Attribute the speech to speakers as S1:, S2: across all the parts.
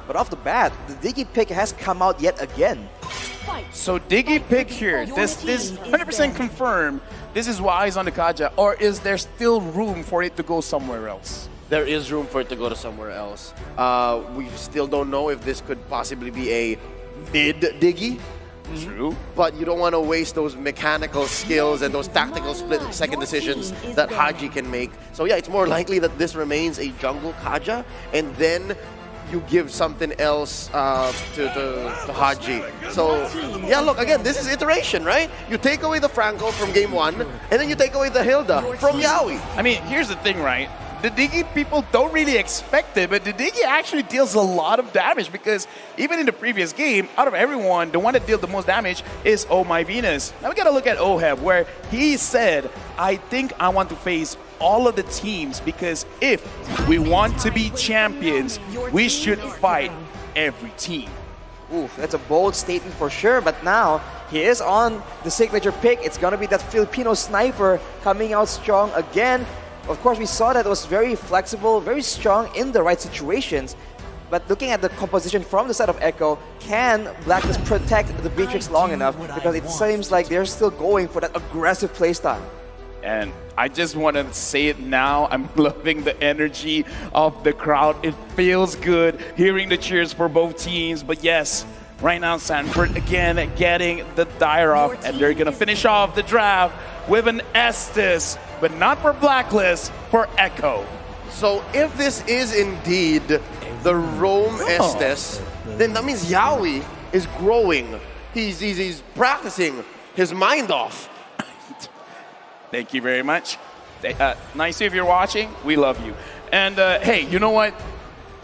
S1: But off the bat, the Diggy pick has come out yet again.
S2: So Diggy pick here, this 100% confirmed, this is wise on the Kaja, or is there still room for it to go somewhere else?
S3: There is room for it to go to somewhere else. We still don't know if this could possibly be a mid-Diggy.
S2: True.
S3: But you don't want to waste those mechanical skills and those tactical split-second decisions that Haji can make. So yeah, it's more likely that this remains a jungle Kaja, and then you give something else to Haji. So yeah, look, again, this is iteration, right? You take away the Franco from game 1, and then you take away the Hilda from Yaoi.
S2: I mean, here's the thing, right? The Diggy people don't really expect it, but the Diggy actually deals a lot of damage because even in the previous game, out of everyone, the one that dealt the most damage is Oh My Venus. Now we gotta look at Oheb, where he said, I think I want to face all of the teams because if we want to be champions, we should fight every team.
S1: Ooh, that's a bold statement for sure, but now he is on the signature pick. It's gonna be that Filipino sniper coming out strong again. Of course, we saw that it was very flexible, very strong in the right situations. But looking at the composition from the side of Echo, can Blacklist protect the Beatrix long enough? Because it seems like they're still going for that aggressive playstyle.
S2: And I just want to say it now, I'm loving the energy of the crowd. It feels good hearing the cheers for both teams. But yes, right now Sanford again getting the dire off, and they're going to finish off the draft with an Estes, but not for Blacklist, for Echo.
S3: So if this is indeed the Rome Estes, then that means Yaoi is growing. He's practicing his mind off.
S2: Thank you very much. Nice if you're watching, we love you. And hey, you know what?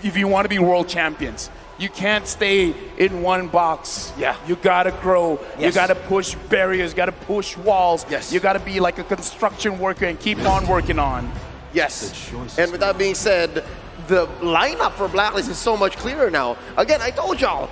S2: If you want to be world champions, you can't stay in one box.
S3: Yeah.
S2: You gotta grow.
S1: Yes.
S2: You gotta push barriers. You gotta push walls.
S3: Yes.
S2: You gotta be like a construction worker and keep on working on.
S3: Yes. And with that being said, the lineup for Blacklist is so much clearer now. Again, I told y'all,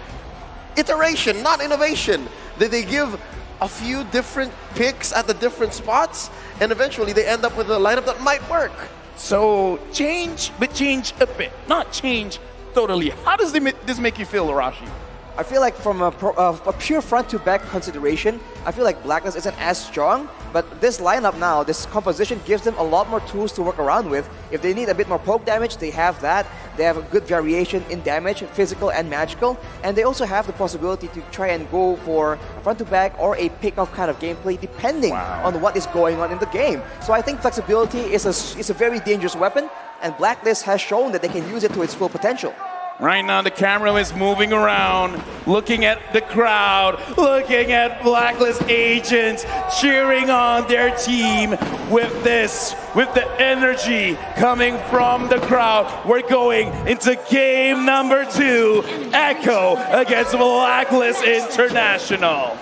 S3: iteration, not innovation. They give a few different picks at the different spots, and eventually they end up with a lineup that might work.
S2: So change, but change a bit, not change totally. How does this make you feel, Arashi?
S1: I feel like from a pure front-to-back consideration, I feel like Blacklist isn't as strong, but this lineup now, this composition gives them a lot more tools to work around with. If they need a bit more poke damage, they have that. They have a good variation in damage, physical and magical, and they also have the possibility to try and go for a front-to-back or a pick-off kind of gameplay depending on what is going on in the game. So I think flexibility is a very dangerous weapon, and Blacklist has shown that they can use it to its full potential.
S2: Right now, the camera is moving around, looking at the crowd, looking at Blacklist agents, cheering on their team with the energy coming from the crowd. We're going into game number 2, Echo against Blacklist International.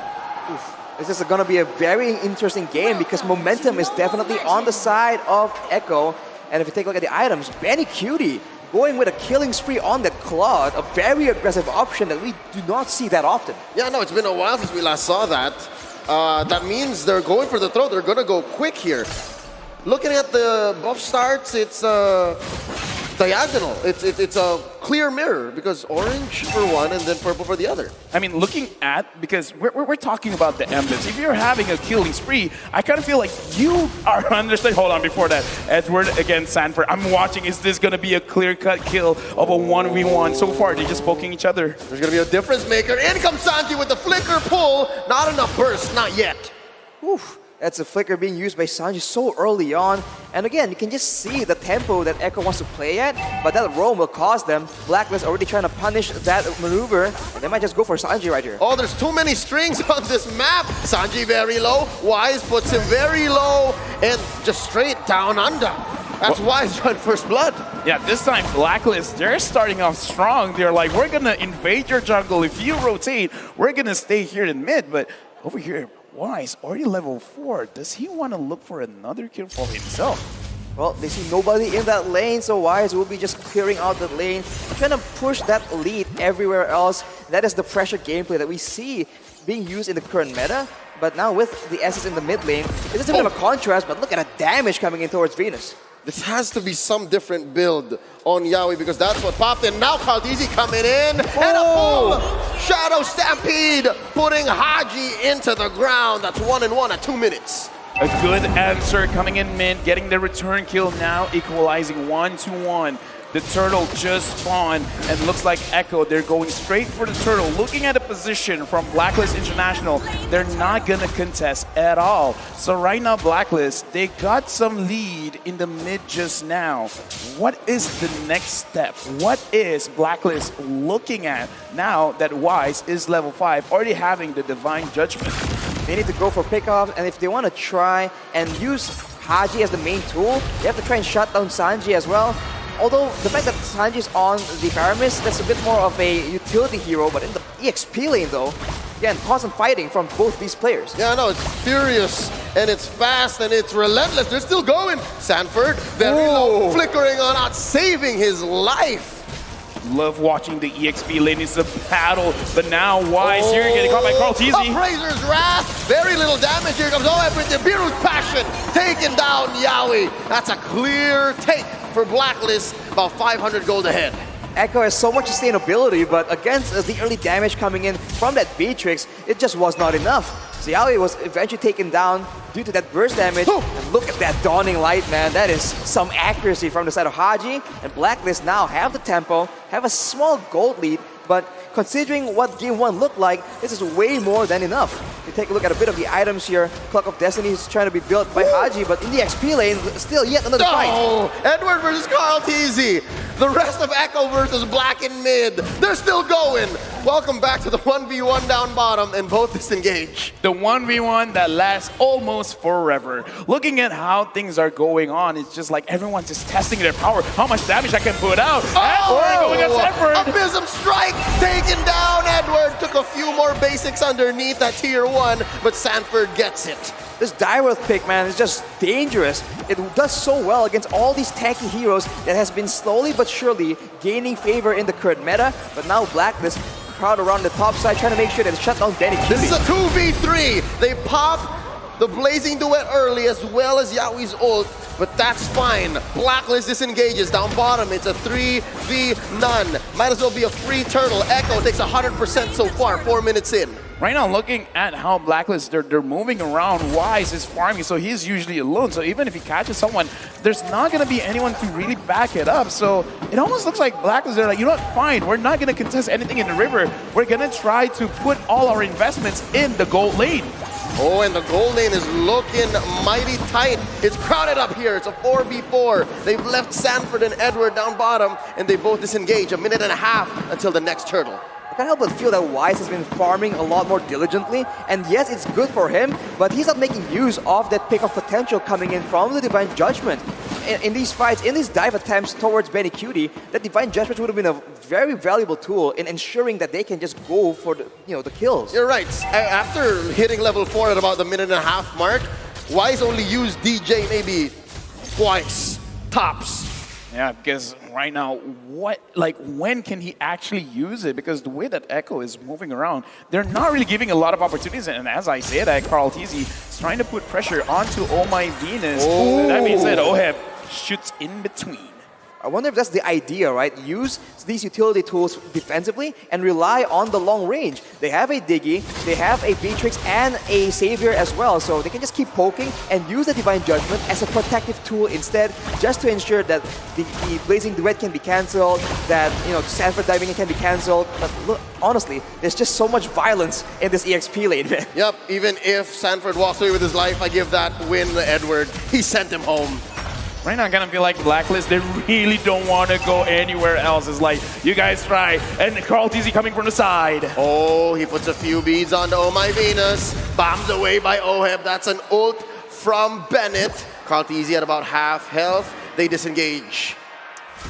S1: This is going to be a very interesting game because momentum is definitely on the side of Echo. And if you take a look at the items, Benny Cutie going with a killing spree on that Claude, a very aggressive option that we do not see that often.
S3: Yeah, no, it's been a while since we last saw that. That means they're going for the throw. They're going to go quick here. Looking at the buff starts, it's diagonal. It's a clear mirror because orange for one and then purple for the other.
S2: I mean, looking at, because we're talking about the emblems. If you're having a killing spree, I kind of feel like you are understanding. Hold on, before that, Edward against Sanford. I'm watching, is this going to be a clear-cut kill of a 1v1? So far, they're just poking each other.
S3: There's going to be a difference maker. In comes Sanji with the flicker pull. Not enough burst, not yet.
S1: Oof. That's a flicker being used by Sanji so early on. And again, you can just see the tempo that Echo wants to play at, but that roam will cost them. Blacklist already trying to punish that maneuver, and they might just go for Sanji right here.
S3: Oh, there's too many strings on this map. Sanji very low. Wise puts him very low, and just straight down under. That's Wise trying first blood.
S2: Yeah, this time Blacklist, they're starting off strong. They're like, we're going to invade your jungle. If you rotate, we're going to stay here in mid. But over here, Wise, already level 4. Does he want to look for another kill for himself?
S1: Well, they see nobody in that lane, so Wise will be just clearing out the lane, trying to push that lead everywhere else. That is the pressure gameplay that we see being used in the current meta. But now with the S's in the mid lane, it's just a bit of a contrast, but look at the damage coming in towards Venus.
S3: This has to be some different build on Yawi because that's what popped in. Now Kaldizi coming in and a full Shadow Stampede, putting Haji into the ground. That's 1-1 at 2 minutes.
S2: A good answer coming in mid, getting the return kill now, equalizing 1-1. The turtle just spawned, and looks like Echo, they're going straight for the turtle. Looking at the position from Blacklist International, they're not gonna contest at all. So right now, Blacklist, they got some lead in the mid just now. What is the next step? What is Blacklist looking at now that Wise is level 5, already having the Divine Judgment?
S1: They need to go for pickoff, and if they want to try and use Haji as the main tool, they have to try and shut down Sanji as well. Although the fact that Sanji's on the Paramis, that's a bit more of a utility hero, but in the EXP lane though, again, constant fighting from both these players.
S3: Yeah, no, it's furious, and it's fast, and it's relentless. They're still going. Sanford, very low, flickering on out, saving his life.
S2: Love watching the EXP lane. It's a battle, but now Wise here getting caught by Karltzy.
S3: Appraiser's Wrath, very little damage. Here comes everything. Biru's Passion, taking down Yawi. That's a clear take for Blacklist, about 500 gold ahead.
S1: Echo has so much sustainability, but against the early damage coming in from that Beatrix, it just was not enough. So Yawi was eventually taken down due to that burst damage. And look at that Dawning Light, man. That is some accuracy from the side of Haji. And Blacklist now have the tempo, have a small gold lead, but considering what Game 1 looked like, this is way more than enough. You take a look at a bit of the items here. Clock of Destiny is trying to be built by Haji, but in the XP lane, still yet another fight.
S3: Edward versus Karltzy. The rest of Echo versus Black in mid. They're still going. Welcome back to the 1v1 down bottom, and both disengage.
S2: The 1v1 that lasts almost forever. Looking at how things are going on, it's just like everyone's just testing their power. How much damage I can put out. Edward going at Sanford.
S3: Abysm Strike taken down. Edward took a few more basics underneath at tier 1, but Sanford gets it.
S1: This Direwolf pick, man, is just dangerous. It does so well against all these tanky heroes that has been slowly but surely gaining favor in the current meta. But now Blacklist crowd around the top side trying to make sure that they shut down Danny Cutie.
S3: This is a 2v3. They pop the Blazing Duet early as well as Yawi's ult, but that's fine. Blacklist disengages. Down bottom, it's a 3v none. Might as well be a free turtle. Echo takes 100% so far, 4 minutes in.
S2: Right now, looking at how Blacklist, they're moving around, Wise is farming, so he's usually alone. So even if he catches someone, there's not going to be anyone to really back it up. So it almost looks like Blacklist, they're like, you know what, fine, we're not going to contest anything in the river. We're going to try to put all our investments in the gold lane.
S3: Oh, and the gold lane is looking mighty tight. It's crowded up here. It's a 4v4. They've left Sanford and Edward down bottom, and they both disengage. A minute and a half until the next turtle.
S1: I can't help but feel that Wise has been farming a lot more diligently, and yes, it's good for him, but he's not making use of that pick of potential coming in from the Divine Judgment. In these fights, in these dive attempts towards Benny Cutie, that Divine Judgment would have been a very valuable tool in ensuring that they can just go for the kills.
S3: You're right. After hitting level 4 at about the minute and a half mark, Wise only used DJ maybe twice, tops.
S2: Yeah, because right now, when can he actually use it? Because the way that Echo is moving around, they're not really giving a lot of opportunities. And as I say that, Karltzy is trying to put pressure onto Oh My Venus. That being said, Oheb shoots in between.
S1: I wonder if that's the idea, right? Use these utility tools defensively and rely on the long range. They have a Diggy, they have a Beatrix and a Savior as well, so they can just keep poking and use the Divine Judgment as a protective tool instead, just to ensure that the Blazing Duet can be cancelled, that Sanford diving can be cancelled. But look, honestly, there's just so much violence in this EXP lane, man.
S3: Yep, even if Sanford walks away with his life, I give that win to Edward. He sent him home.
S2: Right now, I kind of feel like Blacklist, they really don't want to go anywhere else. It's like, you guys try. And Karltzy coming from the side.
S3: Oh, he puts a few beads onto Oh My Venus. Bombed away by Oheb. That's an ult from Bennett. Karltzy at about half health. They disengage.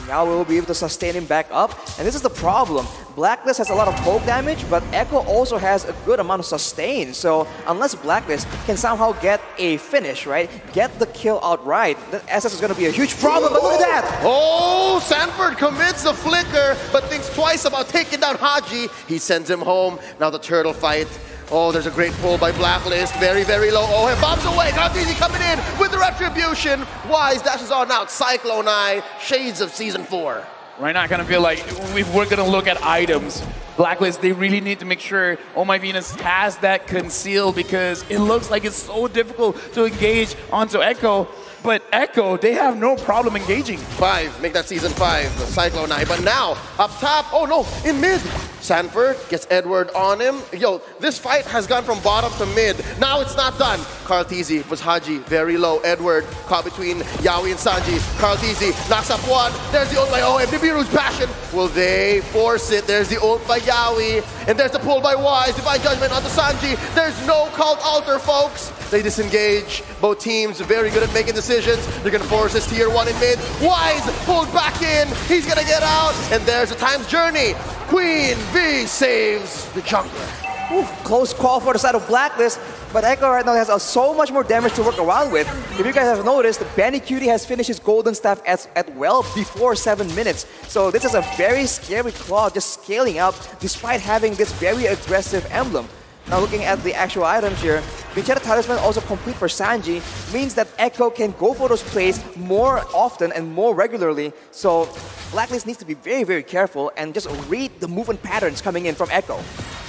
S1: Now we'll be able to sustain him back up. And this is the problem. Blacklist has a lot of poke damage, but Echo also has a good amount of sustain. So unless Blacklist can somehow get a finish, right? Get the kill outright, the SS is going to be a huge problem. But look at that!
S3: Oh, Sanford commits the flicker, but thinks twice about taking down Haji. He sends him home. Now the turtle fight. Oh, there's a great pull by Blacklist. Very, very low. Oh, and bombs away. Easy coming in with the retribution. Wise dashes on out. Cyclone Eye. Shades of Season 4.
S2: Right now, I kind of feel like if we're going to look at items, Blacklist, they really need to make sure Oh My Venus has that concealed because it looks like it's so difficult to engage onto Echo. But Echo, they have no problem engaging.
S3: 5, make that Season 5, the Cyclone Eye. But now, up top, oh no, in mid. Sanford gets Edward on him. Yo, this fight has gone from bottom to mid. Now it's not done. Karltizi was Haji, very low. Edward caught between Yawi and Sanji. Karltizi knocks up one. There's the ult by OM. Nibiru's passion. Will they force it? There's the ult by Yawi. And there's the pull by Wise. Divine Judgment onto Sanji. There's no cult altar, folks. They disengage. Both teams very good at making decisions. They're going to force this tier 1 in mid. Wise pulled back in. He's going to get out. And there's a time's journey. Queen V saves the jungler.
S1: Ooh, close call for the side of Blacklist, but Echo right now has so much more damage to work around with. If you guys have noticed, Benny Cutie has finished his golden staff at well before 7 minutes. So this is a very scary claw just scaling up despite having this very aggressive emblem. Now looking at the actual items here, Vincetta Talisman also complete for Sanji means that Echo can go for those plays more often and more regularly. So Blacklist needs to be very, very careful and just read the movement patterns coming in from Echo.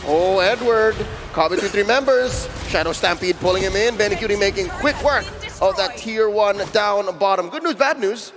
S3: Oh, Edward, caught between 3 members. Shadow Stampede pulling him in. Benny Cutie making quick work of that tier 1 down bottom. Good news, bad news.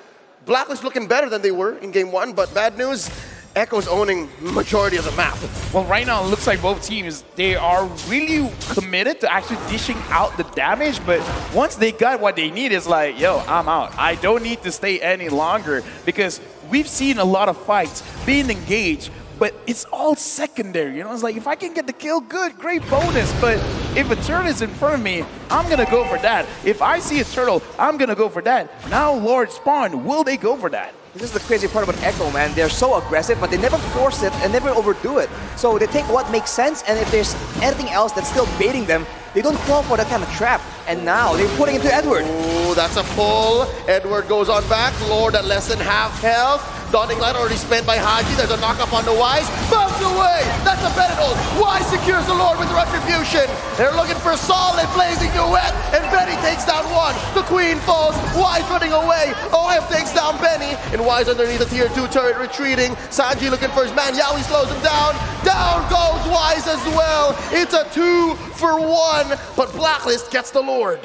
S3: Blacklist looking better than they were in game 1, but bad news, Echo's owning majority of the map.
S2: Well, right now, it looks like both teams, they are really committed to actually dishing out the damage, but once they got what they need, it's like, yo, I'm out. I don't need to stay any longer because we've seen a lot of fights being engaged, but it's all secondary, you know? It's like, if I can get the kill, good, great bonus, but if a turtle is in front of me, I'm gonna go for that. If I see a turtle, I'm gonna go for that. Now Lord Spawn, will they go for that?
S1: This is the crazy part about Echo, man. They're so aggressive, but they never force it and never overdo it. So they take what makes sense, and if there's anything else that's still baiting them, they don't fall for that kind of trap. And now they're putting it to Edward.
S3: Ooh, that's a pull. Edward goes on back. Lord at less than half health. Dawning Light already spent by Haji. There's a knock-up on the Wise. Bounce away! That's a Benedal. Wise secures the Lord with the retribution. They're looking for solid blazing duet, and Benny takes down one. The Queen falls. Wise running away. OM takes down Benny, and Wise underneath the tier 2 turret retreating. Sanji looking for his man. Yaoi slows him down. Down goes Wise as well. It's a 2-for-1, but Blacklist gets the Lord.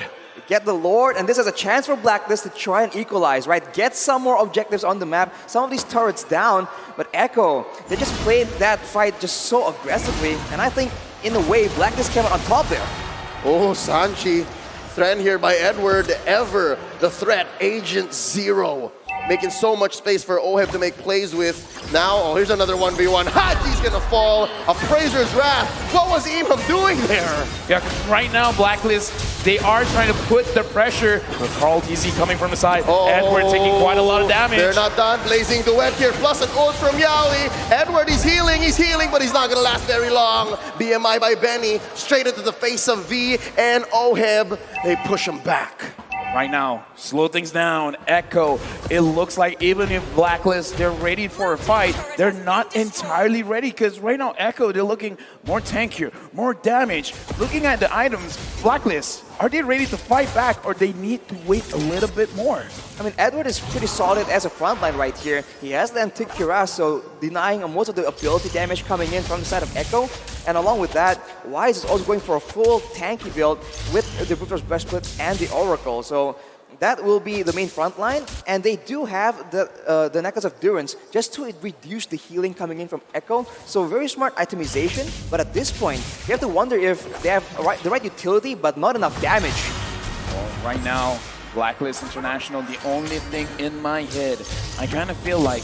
S1: Get the Lord, and this is a chance for Blacklist to try and equalize, right? Get some more objectives on the map, some of these turrets down, but Echo, they just played that fight just so aggressively, and I think, in a way, Blacklist came out on top there.
S3: Oh, Sanji, threatened here by Edward, ever the threat, Agent Zero. Making so much space for Oheb to make plays with. Now, oh, here's another 1v1. Haji's gonna fall. Appraiser's Wrath. What was Imam doing there?
S2: Yeah, right now, Blacklist, they are trying to put the pressure. Karltizi coming from the side.
S3: Oh,
S2: Edward taking quite a lot of damage.
S3: They're not done. Blazing duet here, plus an ult from Yaoi. Edward, he's healing, but he's not gonna last very long. BMI by Benny, straight into the face of V and Oheb. They push him back.
S2: Right now, slow things down. Echo, it looks like even if Blacklist, they're ready for a fight, they're not entirely ready because right now, Echo, they're looking more tankier, more damage. Looking at the items, Blacklist, are they ready to fight back or they need to wait a little bit more?
S1: I mean, Edward is pretty solid as a frontline right here. He has the Antique Cuirass, so denying most of the ability damage coming in from the side of Echo. And along with that, Wise is also going for a full tanky build with the Bruther's Breastplate and the Oracle. So that will be the main front line. And they do have the Necklace of Durance just to reduce the healing coming in from Echo. So very smart itemization. But at this point, you have to wonder if they have the right utility, but not enough damage.
S2: Well, right now, Blacklist International, the only thing in my head, I kind of feel like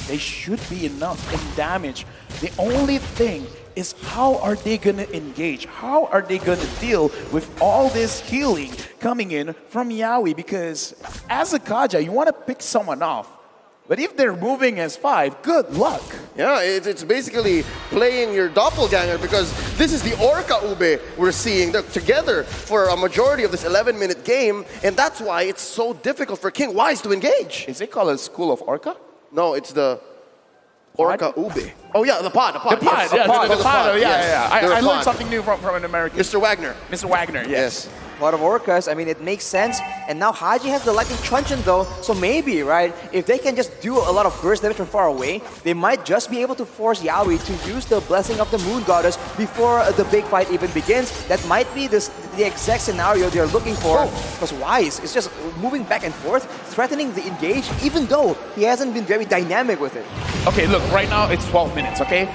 S2: they should be enough in damage. The only thing is how are they going to engage? How are they going to deal with all this healing coming in from Yaoi? Because as a Kaja, you want to pick someone off. But if they're moving as 5, good luck.
S3: Yeah, it's basically playing your doppelganger because this is the Orca Ube we're seeing. They're together for a majority of this 11-minute game, and that's why it's so difficult for King Wise to engage.
S2: Is it called a School of Orca?
S3: No, it's the Orca Ube. Oh yeah, the pod.
S2: The pod,
S3: Yes.
S2: yeah,
S3: Pod,
S2: the
S3: the
S2: pod,
S3: pod,
S2: yeah,
S3: yes.
S2: yeah.
S3: They're
S2: I
S3: a
S2: learned
S3: pod.
S2: something new from an American.
S3: Mr. Wagner.
S2: Mr. Wagner, yes.
S1: A lot of orcas. I mean, it makes sense. And now Haji has the lightning truncheon though, so maybe, right, if they can just do a lot of burst damage from far away, they might just be able to force Yaoi to use the blessing of the moon goddess before the big fight even begins. That might be the exact scenario they're looking for. Because Wise is just moving back and forth, threatening the engage, even though he hasn't been very dynamic with it.
S2: Okay, look, right now it's 12 minutes, okay?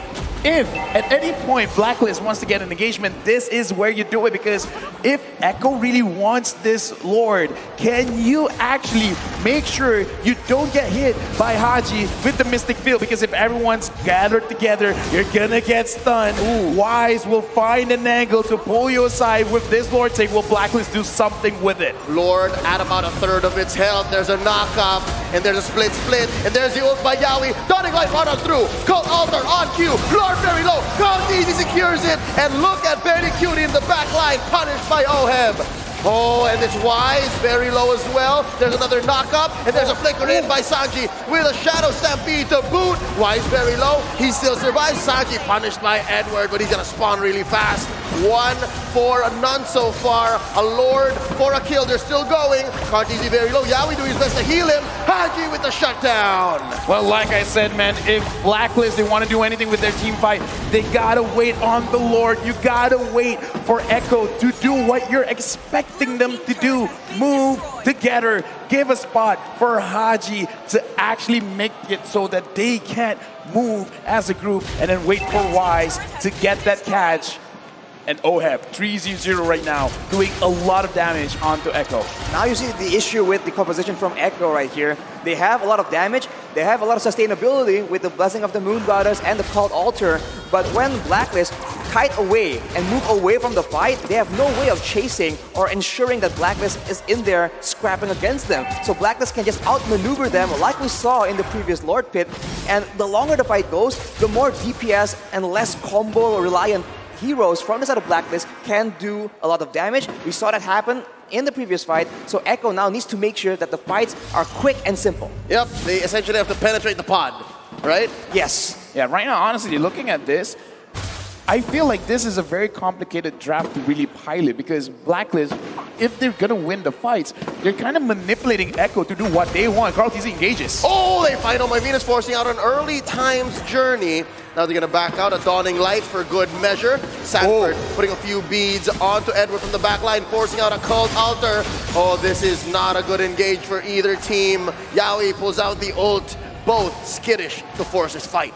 S2: If at any point Blacklist wants to get an engagement, this is where you do it, because if Echo really wants this Lord, can you actually make sure you don't get hit by Haji with the Mystic Field? Because if everyone's gathered together, you're gonna get stunned. Wise will find an angle to pull you aside with this Lord take. Will Blacklist do something with it?
S3: Lord at about a third of its health. There's a knock-up, and there's a split, and there's the ult by Yaoi. Dawning Light right on through. Cult Altar on cue. Lord very low. Count easy secures it, and look at Very Cutie in the back line, punished by Oheb. Oh, and it's Wise, very low as well. There's another knock-up, and there's a flicker in by Sanji with a Shadow Stampede to boot. Wise very low, he still survives. Sanji punished by Edward, but he's gonna spawn really fast. 1 for a none so far. A Lord for a kill, they're still going. Carteezy very low, Yaoi doing his best to heal him. Haji with the shutdown.
S2: Well, like I said, man, if Blacklist, they want to do anything with their team fight, they gotta wait on the Lord. You gotta wait for Echo to do what you're expecting them to do. Move together, give a spot for Haji to actually make it so that they can't move as a group, and then wait for Wise to get that catch. And Oheb, 3-0 right now, doing a lot of damage onto Echo.
S1: Now you see the issue with the composition from Echo right here. They have a lot of damage, they have a lot of sustainability with the Blessing of the Moon Goddess and the Cult Altar, but when Blacklist kite away and move away from the fight, they have no way of chasing or ensuring that Blacklist is in there scrapping against them. So Blacklist can just outmaneuver them like we saw in the previous Lord Pit, and the longer the fight goes, the more DPS and less combo reliant heroes from the side of Blacklist can do a lot of damage. We saw that happen in the previous fight, so Echo now needs to make sure that the fights are quick and simple.
S3: Yep, they essentially have to penetrate the pod, right?
S1: Yes.
S2: Yeah, right now, honestly, looking at this, I feel like this is a very complicated draft to really pilot, because Blacklist, if they're gonna win the fights, they're kind of manipulating Echo to do what they want. Carl TZ engages.
S3: Oh, they find my Venus forcing out an early times journey. Now they're gonna back out a Dawning Light for good measure. Sanford putting a few beads onto Edward from the back line, forcing out a Cult Altar. Oh, this is not a good engage for either team. Yaoi pulls out the ult. Both skittish to force this fight.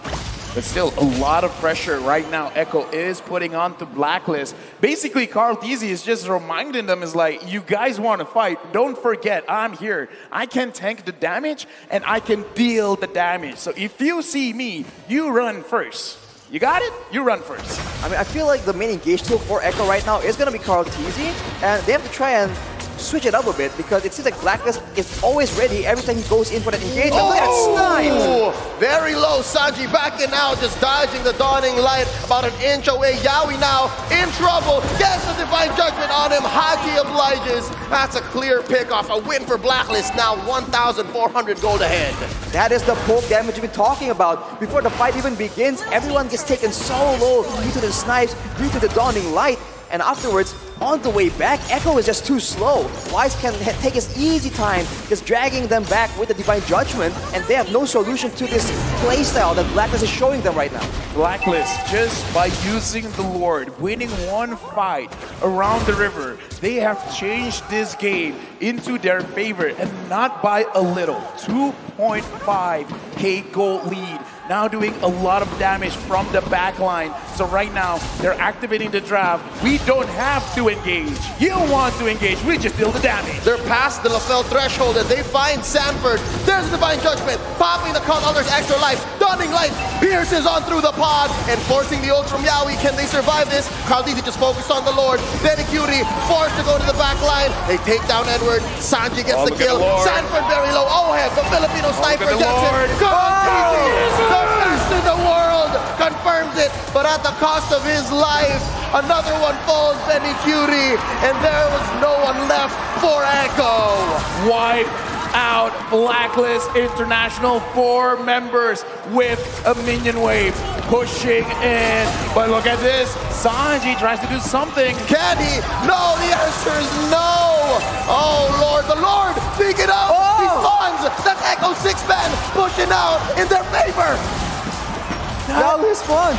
S2: But still, a lot of pressure right now Echo is putting onto Blacklist. Basically, Carl TZ is just reminding them, is like, you guys want to fight, don't forget, I'm here. I can tank the damage, and I can deal the damage. So if you see me, you run first. You got it? You run first.
S1: I mean, I feel like the main engage tool for Echo right now is going to be Carl TZ, and they have to try and switch it up a bit, because it seems like Blacklist is always ready every time he goes in for that engagement. Look at that snipe!
S3: Very low, Sanji backing out, just dodging the Dawning Light about an inch away. Yaoi now in trouble, gets the Divine Judgment on him. Haji obliges. That's a clear pick-off, a win for Blacklist, now 1,400 gold ahead.
S1: That is the poke damage we've been talking about. Before the fight even begins, everyone gets taken so low due to the snipes, due to the Dawning Light, and afterwards, on the way back, Echo is just too slow. Wise can take his easy time, just dragging them back with the Divine Judgment, and they have no solution to this playstyle that Blacklist is showing them right now.
S2: Blacklist, just by using the Lord, winning one fight around the river, they have changed this game into their favor, and not by a little. 2.5k gold lead. Now doing a lot of damage from the back line. So right now, they're activating the draft. We don't have to engage. You want to engage, we just deal the damage.
S3: They're past the LaFell threshold, and they find Sanford. There's a Divine Judgment, popping the Cult Altar's extra life. Dawning Light pierces on through the pod, and forcing the ult from Yaoi. Can they survive this? Carl TZ just focused on the Lord. Cutie forced to go to the back line. They take down Edward. Sanji gets the kill. Sanford very low. Oheb, the Filipino sniper, gets it. Carl TZ, the best in the world, confirms it, but at the cost of his life. Another one falls, Cutie, and there was no one left for Echo.
S2: Wipe out Blacklist International. 4 members with a minion wave pushing in. But look at this. Sanji tries to do something.
S3: Can he? No, the answer is no. Oh, Lord, the Lord, pick it up.
S1: Oh.
S3: He spawns. That Echo 6-man pushing out in their favor.
S1: Now he spawns.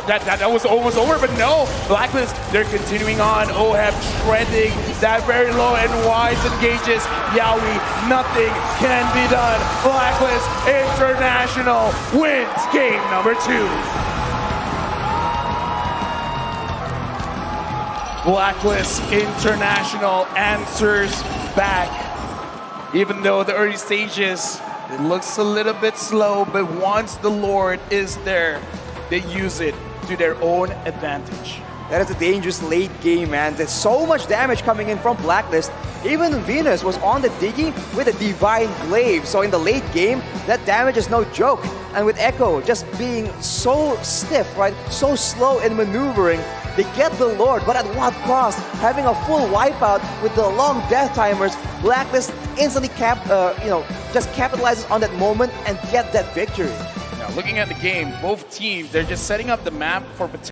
S2: That was almost over, but no. Blacklist, they're continuing on. OHEP trending that very low and wise engages Yaoi. Nothing can be done. Blacklist International wins game number 2. Blacklist International answers back. Even though the early stages, it looks a little bit slow, but once the Lord is there, they use it to their own advantage.
S1: That is a dangerous late game, man. There's so much damage coming in from Blacklist. Even Venus was on the Diggy with a Divine Glaive. So in the late game, that damage is no joke. And with Echo just being so stiff, right? So slow in maneuvering, they get the Lord, but at what cost? Having a full wipeout with the long death timers, Blacklist instantly just capitalizes on that moment and get that victory.
S2: Now, looking at the game, both teams, they're just setting up the map for potential